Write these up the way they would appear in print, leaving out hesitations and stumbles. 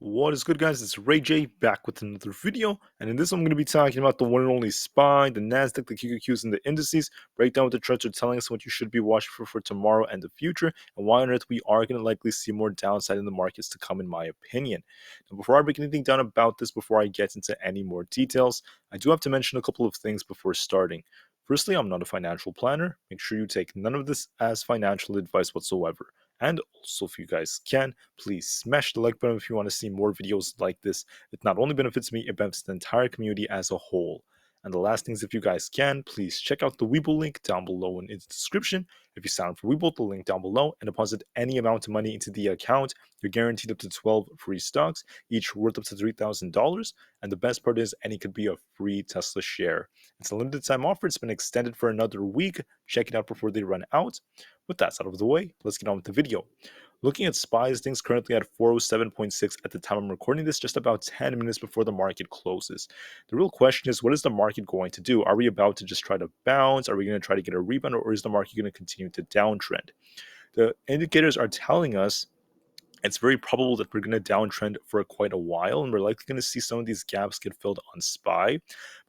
What is good, guys? It's Rey-Jay back with another video, and in this one I'm going to be talking about the one and only SPY, the Nasdaq, the QQQs, and the indices. Break down what the trends are telling us, what you should be watching for tomorrow and the future, and why on earth we are going to likely see more downside in the markets to come, in my opinion. Now, before I break anything down about this, before I get into any more details, I do have to mention a couple of things before starting. Firstly, I'm not a financial planner. Make sure you take none of this as financial advice whatsoever. And also, if you guys can, please smash the like button if you want to see more videos like this. It not only benefits me, it benefits the entire community as a whole. And the last thing is, if you guys can, please check out the Webull link down below in its description. If you sign up for Webull, the link down below, and deposit any amount of money into the account, you're guaranteed up to 12 free stocks, each worth up to $3,000. And the best part is, any could be a free Tesla share. It's a limited time offer. It's been extended for another week. Check it out before they run out. With that out of the way, let's get on with the video. Looking at SPY's, things currently at 407.6 at the time I'm recording this, just about 10 minutes before the market closes. The real question is, what is the market going to do? Are we about to just try to bounce? Are we going to try to get a rebound, or is the market going to continue to downtrend? The indicators are telling us it's very probable that we're going to downtrend for quite a while, and we're likely going to see some of these gaps get filled on SPY.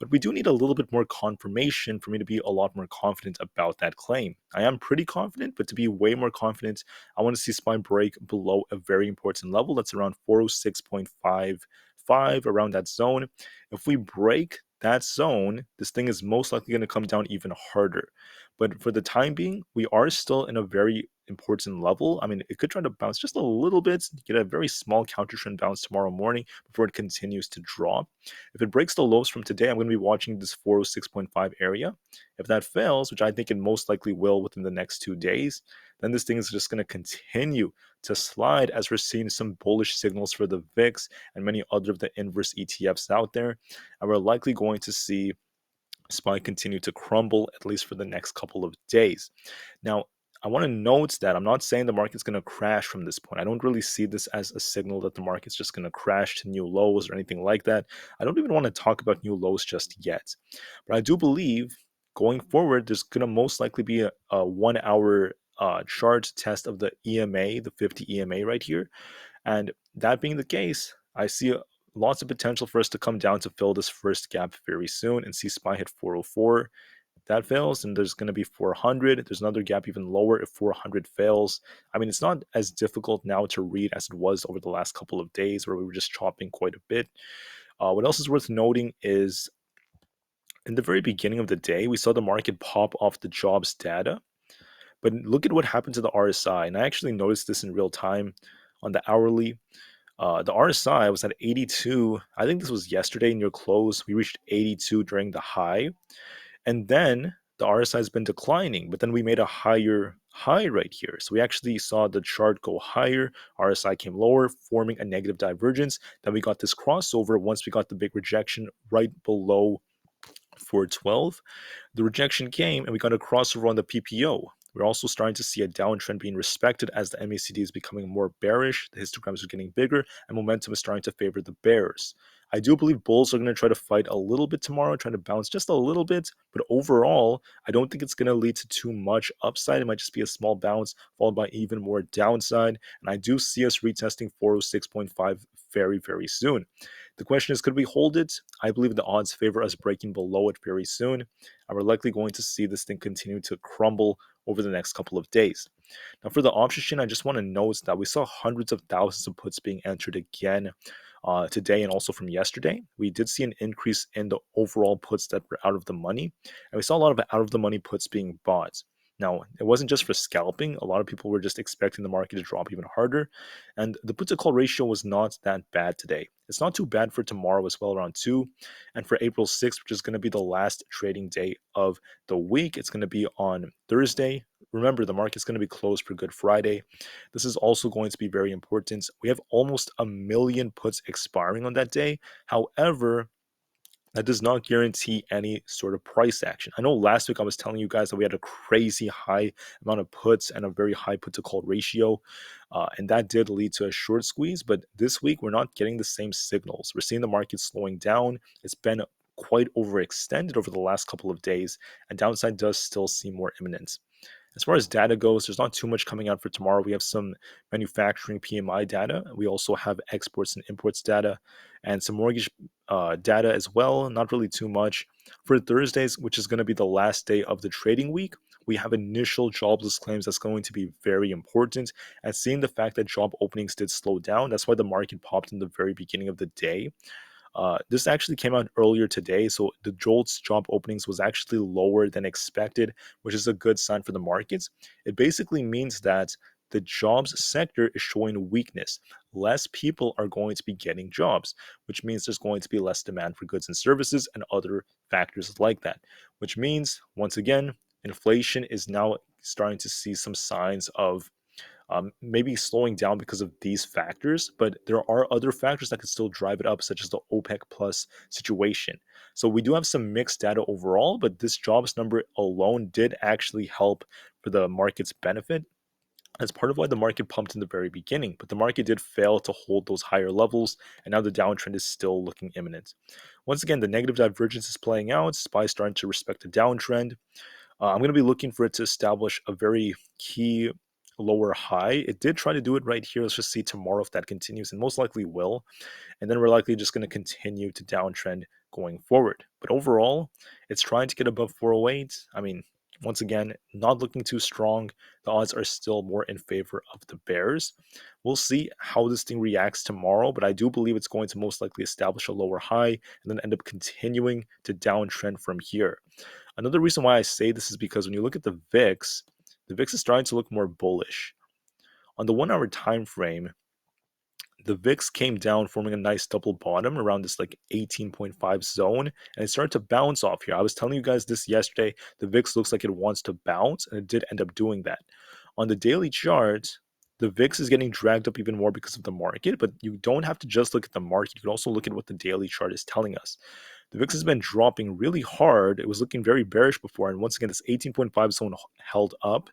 But we do need a little bit more confirmation for me to be a lot more confident about that claim. I am pretty confident, but to be way more confident, I want to see SPY break below a very important level. That's around 406.55, around that zone. If we break that zone, this thing is most likely going to come down even harder. But for the time being, we are still in a very important level. I mean, it could try to bounce just a little bit, get a very small counter trend bounce tomorrow morning before it continues to drop. If it breaks the lows from today, I'm going to be watching this 406.5 area. If that fails, which I think it most likely will within the next 2 days, then this thing is just going to continue to slide, as we're seeing some bullish signals for the VIX and many other of the inverse ETFs out there. And we're likely going to see SPY continue to crumble, at least for the next couple of days. Now, I want to note that I'm not saying the market's going to crash from this point. I don't really see this as a signal that the market's just going to crash to new lows or anything like that. I don't even want to talk about new lows just yet. But I do believe going forward, there's going to most likely be a 1 hour chart test of the EMA, the 50 EMA right here. And that being the case, I see lots of potential for us to come down to fill this first gap very soon and see SPY hit 404. If that fails, and there's going to be 400. There's another gap even lower if 400 fails. I mean, it's not as difficult now to read as it was over the last couple of days, where we were just chopping quite a bit. What else is worth noting is, in the very beginning of the day, we saw the market pop off the jobs data. But look at what happened to the RSI. And I actually noticed this in real time on the hourly. The RSI was at 82. I think this was yesterday near close. We reached 82 during the high. And then the RSI has been declining, but then we made a higher high right here. So we actually saw the chart go higher, RSI came lower, forming a negative divergence. Then we got this crossover once we got the big rejection right below 412. The rejection came and we got a crossover on the PPO. We're also starting to see a downtrend being respected as the MACD is becoming more bearish, the histograms are getting bigger, and momentum is starting to favor the bears. I do believe bulls are going to try to fight a little bit tomorrow, trying to bounce just a little bit, but overall, I don't think it's going to lead to too much upside. It might just be a small bounce followed by even more downside, and I do see us retesting 406.5 very, very soon. The question is, could we hold it? I believe the odds favor us breaking below it very soon, and we're likely going to see this thing continue to crumble over the next couple of days. Now, for the options chain, I just want to note that we saw hundreds of thousands of puts being entered again today and also from yesterday. We did see an increase in the overall puts that were out of the money, and we saw a lot of out of the money puts being bought. Now, it wasn't just for scalping. A lot of people were just expecting the market to drop even harder. And the put to call ratio was not that bad today. It's not too bad for tomorrow as well, around 2. And for April 6th, which is going to be the last trading day of the week, it's going to be on Thursday. Remember, the market's going to be closed for Good Friday. This is also going to be very important. We have almost 1 million puts expiring on that day. However, that does not guarantee any sort of price action. I know last week I was telling you guys that we had a crazy high amount of puts and a very high put to call ratio, and that did lead to a short squeeze. But this week we're not getting the same signals. We're seeing the market slowing down. It's been quite overextended over the last couple of days, and downside does still seem more imminent. As far as data goes, there's not too much coming out for tomorrow. We have some manufacturing PMI data. We also have exports and imports data and some mortgage data as well. Not really too much. For Thursdays, which is going to be the last day of the trading week, we have initial jobless claims that's going to be very important. And seeing the fact that job openings did slow down, that's why the market popped in the very beginning of the day. This actually came out earlier today, so the JOLTS job openings was actually lower than expected, which is a good sign for the markets. It basically means that the jobs sector is showing weakness. Less people are going to be getting jobs, which means there's going to be less demand for goods and services and other factors like that, which means, once again, inflation is now starting to see some signs of maybe slowing down because of these factors, but there are other factors that could still drive it up, such as the OPEC plus situation. So we do have some mixed data overall, but this jobs number alone did actually help for the market's benefit. That's part of why the market pumped in the very beginning, but the market did fail to hold those higher levels, and now the downtrend is still looking imminent. Once again, the negative divergence is playing out. SPY starting to respect the downtrend. I'm going to be looking for it to establish a very key lower high. It did try to do it right here. Let's just see tomorrow if that continues, and most likely will. And then we're likely just going to continue to downtrend going forward. But overall, it's trying to get above 408. I mean, once again, not looking too strong. The odds are still more in favor of the bears. We'll see how this thing reacts tomorrow, but I do believe it's going to most likely establish a lower high and then end up continuing to downtrend from here. Another reason why I say this is because when you look at the VIX is starting to look more bullish. On the 1 hour time frame, the VIX came down, forming a nice double bottom around this like 18.5 zone, and it started to bounce off here. I was telling you guys this yesterday. The VIX looks like it wants to bounce, and it did end up doing that. On the daily chart, the VIX is getting dragged up even more because of the market, but you don't have to just look at the market. You can also look at what the daily chart is telling us. The VIX has been dropping really hard. It was looking very bearish before, and once again, this 18.5 zone held up,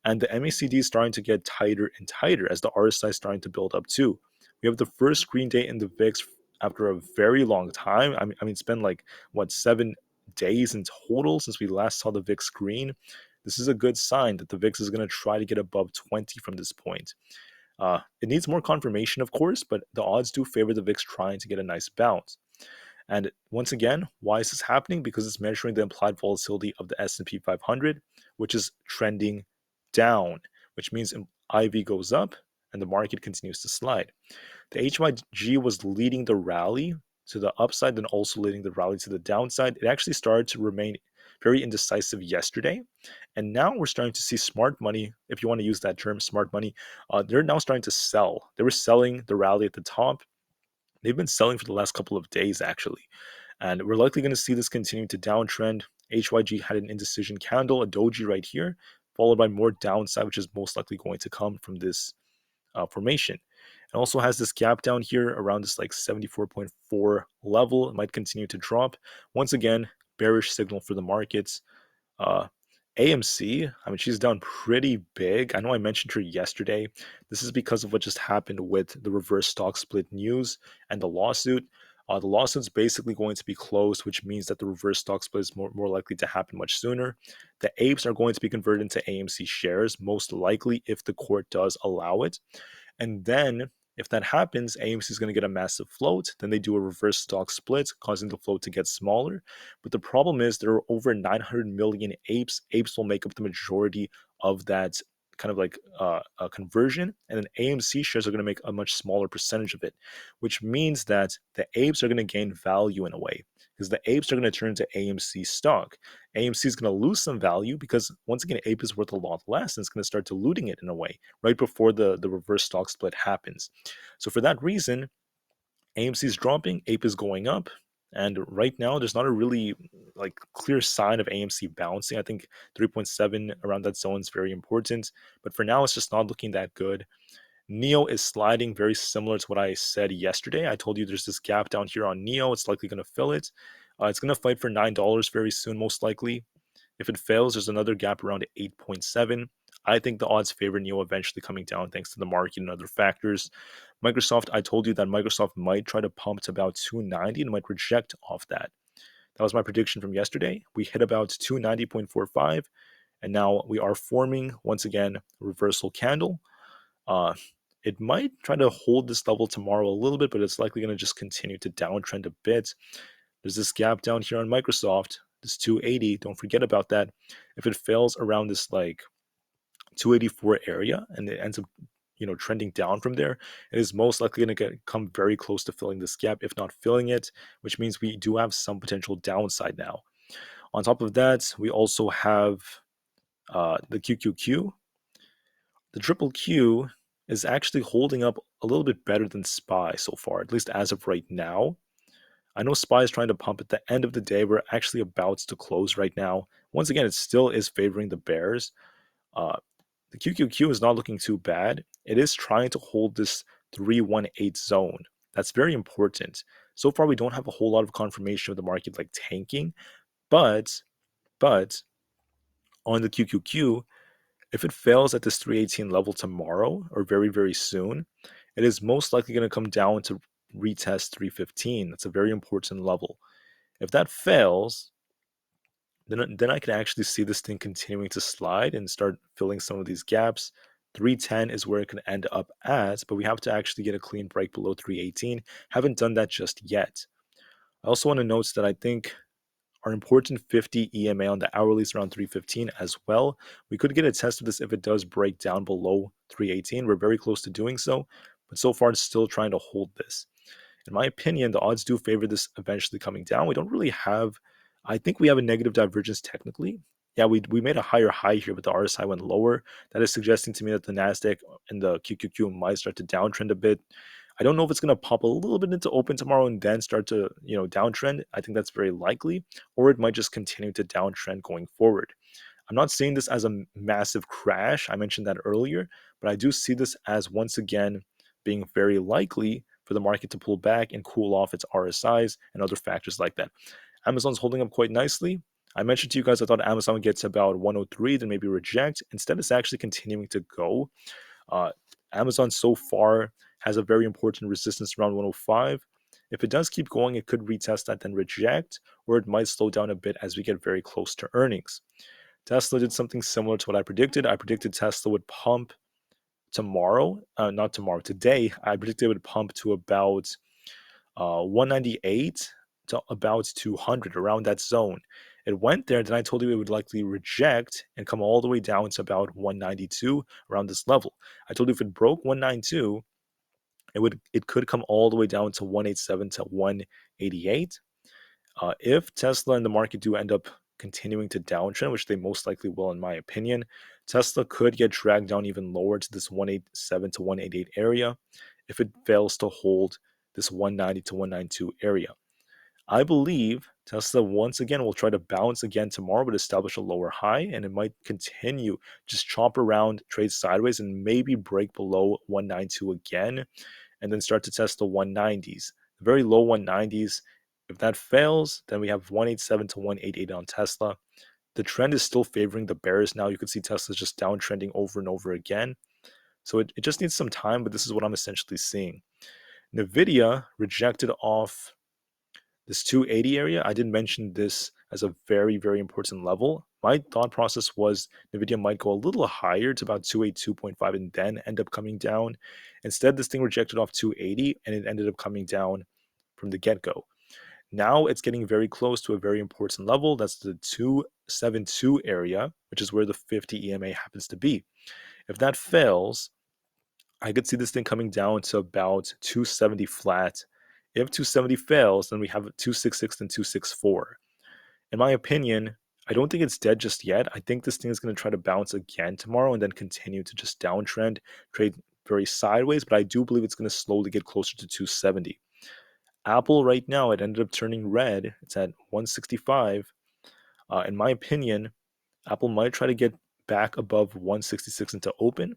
and the MACD is starting to get tighter and tighter as the RSI is starting to build up too. We have the first green day in the VIX after a very long time. I mean, it's been like, what, 7 days in total since we last saw the VIX green. This is a good sign that the VIX is going to try to get above 20 from this point. It needs more confirmation, of course, but the odds do favor the VIX trying to get a nice bounce. And once again, why is this happening? Because it's measuring the implied volatility of the S&P 500, which is trending down, which means IV goes up and the market continues to slide. The HYG was leading the rally to the upside, then also leading the rally to the downside. It actually started to remain very indecisive yesterday. And now we're starting to see smart money, if you want to use that term, smart money. They're now starting to sell. They were selling the rally at the top. They've been selling for the last couple of days, actually. And we're likely going to see this continue to downtrend. HYG had an indecision candle, a doji right here, followed by more downside, which is most likely going to come from this formation. It also has this gap down here around this like 74.4 level. It might continue to drop. Once again, bearish signal for the markets. Uh, AMC, I mean, she's down pretty big. I know I mentioned her yesterday. This is because of what just happened with the reverse stock split news and the lawsuit. The lawsuit's basically going to be closed, which means that the reverse stock split is more likely to happen much sooner. The APEs are going to be converted into AMC shares, most likely if the court does allow it. And then if that happens, AMC is going to get a massive float. Then they do a reverse stock split, causing the float to get smaller. But the problem is there are over 900 million apes. Apes will make up the majority of that kind of like a conversion. And then AMC shares are going to make a much smaller percentage of it, which means that the apes are going to gain value in a way because the apes are going to turn into AMC stock. AMC is going to lose some value because once again, ape is worth a lot less and it's going to start diluting it in a way right before the reverse stock split happens. So for that reason, AMC is dropping, ape is going up. And right now, there's not a really like clear sign of AMC bouncing. I think 3.7 around that zone is very important. But for now, it's just not looking that good. Neo is sliding very similar to what I said yesterday. I told you there's this gap down here on Neo. It's likely going to fill it. It's going to fight for $9 very soon, most likely. If it fails, there's another gap around 8.7. I think the odds favor Neo eventually coming down thanks to the market and other factors. Microsoft, I told you that Microsoft might try to pump to about 290 and might reject off that. That was my prediction from yesterday. We hit about 290.45, And now we are forming, once again, a reversal candle. It might try to hold this level tomorrow a little bit, but it's likely going to just continue to downtrend a bit. There's this gap down here on Microsoft, this 280. Don't forget about that. If it fails around this like 284 area and it ends up trending down from there, it is most likely going to come very close to filling this gap, if not filling it, which means we do have some potential downside now. On top of that, we also have the QQQ. The triple Q is actually holding up a little bit better than SPY so far, at least as of right now. I know SPY is trying to pump at the end of the day. We're actually about to close right now. Once again, it still is favoring the bears. Uh, the QQQ is not looking too bad. It is trying to hold this 318 zone. That's very important. So far, we don't have a whole lot of confirmation of the market like tanking, but on the QQQ, if it fails at this 318 level tomorrow or very, very soon, it is most likely going to come down to retest 315. That's a very important level. If that fails, then I can actually see this thing continuing to slide and start filling some of these gaps. 310 is where it can end up at, but we have to actually get a clean break below 318. Haven't done that just yet. I also want to note that I think our important 50 EMA on the hourly is around 315 as well. We could get a test of this if it does break down below 318. We're very close to doing so, but so far it's still trying to hold this. In my opinion, the odds do favor this eventually coming down. We don't really have, I think we have a negative divergence technically. Yeah, we made a higher high here, but the RSI went lower. That is suggesting to me that the NASDAQ and the QQQ might start to downtrend a bit. I don't know if it's going to pop a little bit into open tomorrow and then start to, downtrend. I think that's very likely, or it might just continue to downtrend going forward. I'm not seeing this as a massive crash. I mentioned that earlier, but I do see this as once again being very likely for the market to pull back and cool off its RSIs and other factors like that. Amazon's holding up quite nicely. I mentioned to you guys I thought Amazon would get to about 103, then maybe reject. Instead, it's actually continuing to go. Amazon so far has a very important resistance around 105. If it does keep going, it could retest that, then reject, or it might slow down a bit as we get very close to earnings. Tesla did something similar to what I predicted. I predicted Tesla would pump today. I predicted it would pump to about 198 to about 200, around that zone. It went there, then I told you it would likely reject and come all the way down to about 192, around this level. I told you if it broke 192, it could come all the way down to 187 to 188. If Tesla and the market do end up continuing to downtrend, which they most likely will, in my opinion, Tesla could get dragged down even lower to this 187 to 188 area if it fails to hold this 190 to 192 area. I believe Tesla once again will try to bounce again tomorrow, but establish a lower high, and it might continue just chomp around, trade sideways, and maybe break below 192 again, and then start to test the 190s, the very low 190s. If that fails, then we have 187 to 188 on Tesla. The trend is still favoring the bears now. You can see Tesla's just downtrending over and over again. So it just needs some time, but this is what I'm essentially seeing. Nvidia rejected off this 280 area. I did mention this as a very, very important level. My thought process was Nvidia might go a little higher to about 282.5 and then end up coming down. Instead, this thing rejected off 280 and it ended up coming down from the get-go. Now it's getting very close to a very important level. That's the 272 area, which is where the 50 EMA happens to be. If that fails, I could see this thing coming down to about 270 flat. If 270 fails, then we have 266 and 264. In my opinion, I don't think it's dead just yet. I think this thing is going to try to bounce again tomorrow and then continue to just downtrend, trade very sideways, but I do believe it's going to slowly get closer to 270. Apple right now, it ended up turning red. It's at 165. In my opinion, Apple might try to get back above 166 into open.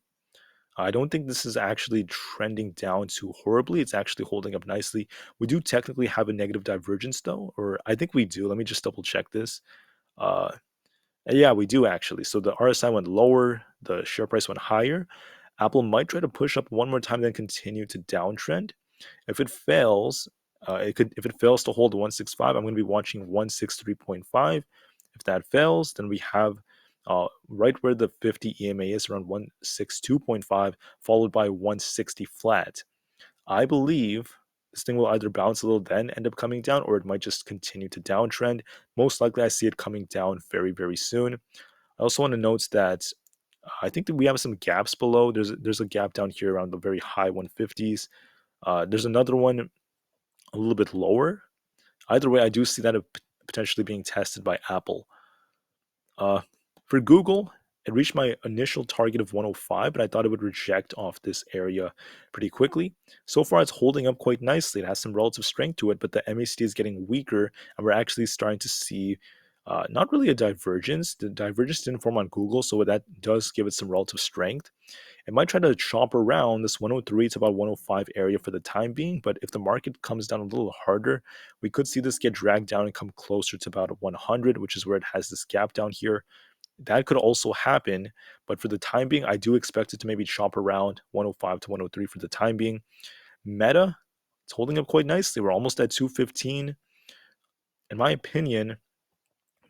I don't think this is actually trending down too horribly. It's actually holding up nicely. We do technically have a negative divergence though, or I think we do. Let me just double check this. Uh, yeah, we do actually. So the RSI went lower, the share price went higher. Apple might try to push up one more time, then continue to downtrend. If it fails, if it fails to hold 165, I'm going to be watching 163.5. If that fails, then we have right where the 50 EMA is, around 162.5, followed by 160 flat. I believe this thing will either bounce a little, then end up coming down, or it might just continue to downtrend. Most likely, I see it coming down very, very soon. I also want to note that I think that we have some gaps below. There's a gap down here around the very high 150s. There's another one a little bit lower. Either way, I do see that potentially being tested by Apple. Uh, for Google, it reached my initial target of 105, but I thought it would reject off this area pretty quickly. So far, it's holding up quite nicely. It has some relative strength to it, but the MACD is getting weaker, and we're actually starting to see not really a divergence. The divergence didn't form on Google, so that does give it some relative strength. It might try to chop around this 103 to about 105 area for the time being, but if the market comes down a little harder, we could see this get dragged down and come closer to about 100, which is where it has this gap down here. That could also happen, but for the time being, I do expect it to maybe chop around 105 to 103 for the time being. Meta, it's holding up quite nicely. We're almost at 215. In my opinion,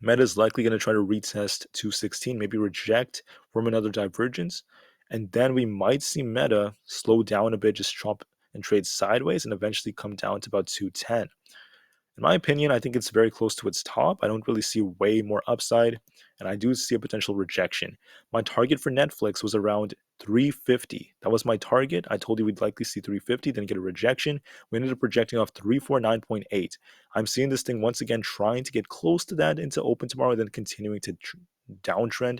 Meta is likely going to try to retest 216, maybe reject, form another divergence, and then we might see Meta slow down a bit, just chop and trade sideways, and eventually come down to about 210. In my opinion, I think it's very close to its top. I don't really see way more upside, and I do see a potential rejection. My target for Netflix was around 350. That was my target. I told you we'd likely see 350, then get a rejection. We ended up projecting off 349.8. I'm seeing this thing once again trying to get close to that into open tomorrow, then continuing to downtrend.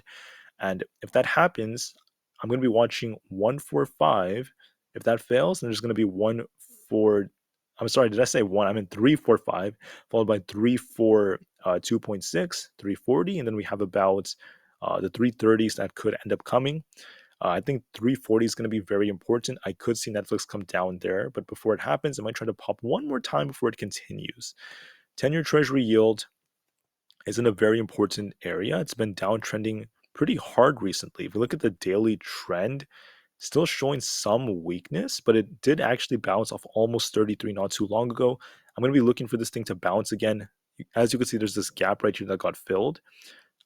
And if that happens, I'm going to be watching 145. If that fails, then there's going to be 1 4. I'm sorry, did I say one? I meant 345, followed by 342.6, 340, and then we have about the 330s that could end up coming. I think 340 is going to be very important. I could see Netflix come down there, but before it happens, I might try to pop one more time before it continues. 10-year Treasury yield is in a very important area. It's been downtrending pretty hard recently. If we look at the daily trend, still showing some weakness, but it did actually bounce off almost 33 not too long ago. I'm going to be looking for this thing to bounce again. As you can see, there's this gap right here that got filled.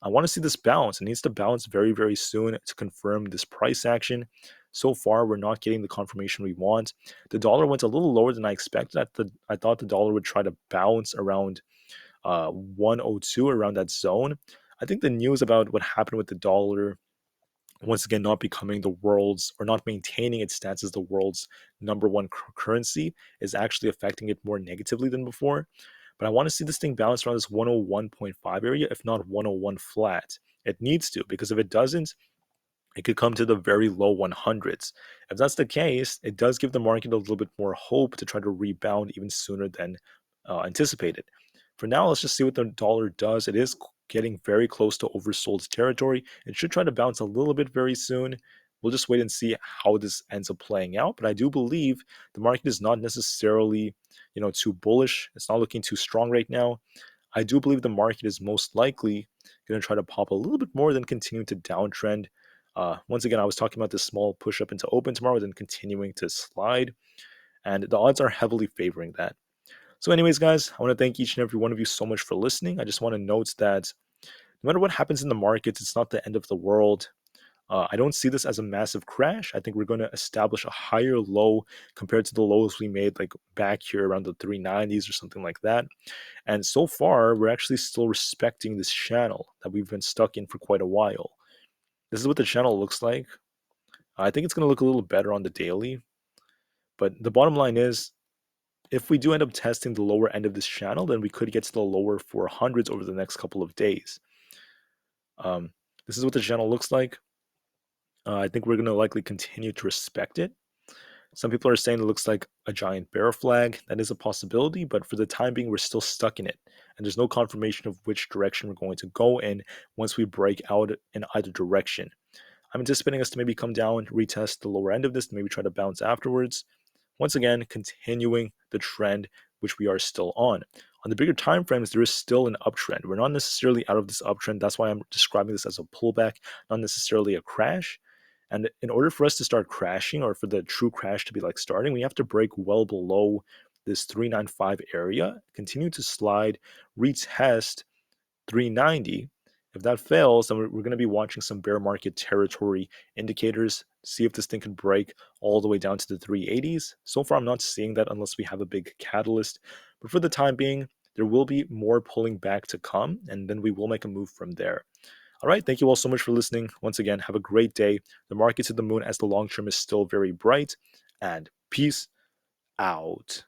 I want to see this bounce. It needs to bounce very, very soon to confirm this price action. So far, we're not getting the confirmation we want. The dollar went a little lower than I expected. I thought the dollar would try to bounce around 102, around that zone. I think the news about what happened with the dollar once again not becoming the world's, or not maintaining its stance as the world's number one currency, is actually affecting it more negatively than before. But I want to see this thing bounce around this 101.5 area, if not 101 flat. It needs to, because if it doesn't, it could come to the very low 100s. If that's the case, it does give the market a little bit more hope to try to rebound even sooner than anticipated. For now, let's just see what the dollar does. It is getting very close to oversold territory. It should try to bounce a little bit very soon. We'll just wait and see how this ends up playing out. But I do believe the market is not necessarily, too bullish. It's not looking too strong right now. I do believe the market is most likely going to try to pop a little bit more than continue to downtrend. Once again, I was talking about this small push up into open tomorrow, then continuing to slide, and the odds are heavily favoring that. So, anyways, guys, I want to thank each and every one of you so much for listening. I just want to note that no matter what happens in the markets, it's not the end of the world. I don't see this as a massive crash. I think we're going to establish a higher low compared to the lows we made like back here around the 390s or something like that. And so far, we're actually still respecting this channel that we've been stuck in for quite a while. This is what the channel looks like. I think it's going to look a little better on the daily. But the bottom line is, if we do end up testing the lower end of this channel, then we could get to the lower 400s over the next couple of days. This is what the channel looks like. I think we're going to likely continue to respect it. Some people are saying it looks like a giant bear flag. That is a possibility, but for the time being, we're still stuck in it. And there's no confirmation of which direction we're going to go in once we break out in either direction. I'm anticipating us to maybe come down, retest the lower end of this, maybe try to bounce afterwards. Once again, continuing the trend which we are still on. On the bigger time frames, there is still an uptrend. We're not necessarily out of this uptrend. That's why I'm describing this as a pullback, not necessarily a crash. And in order for us to start crashing, or for the true crash to be like starting, we have to break well below this 395 area, continue to slide, retest 390, If that fails, then we're going to be watching some bear market territory indicators, see if this thing can break all the way down to the 380s. So far, I'm not seeing that unless we have a big catalyst. But for the time being, there will be more pulling back to come, and then we will make a move from there. All right, thank you all so much for listening. Once again, have a great day. The market's at the moon as the long term is still very bright, and peace out.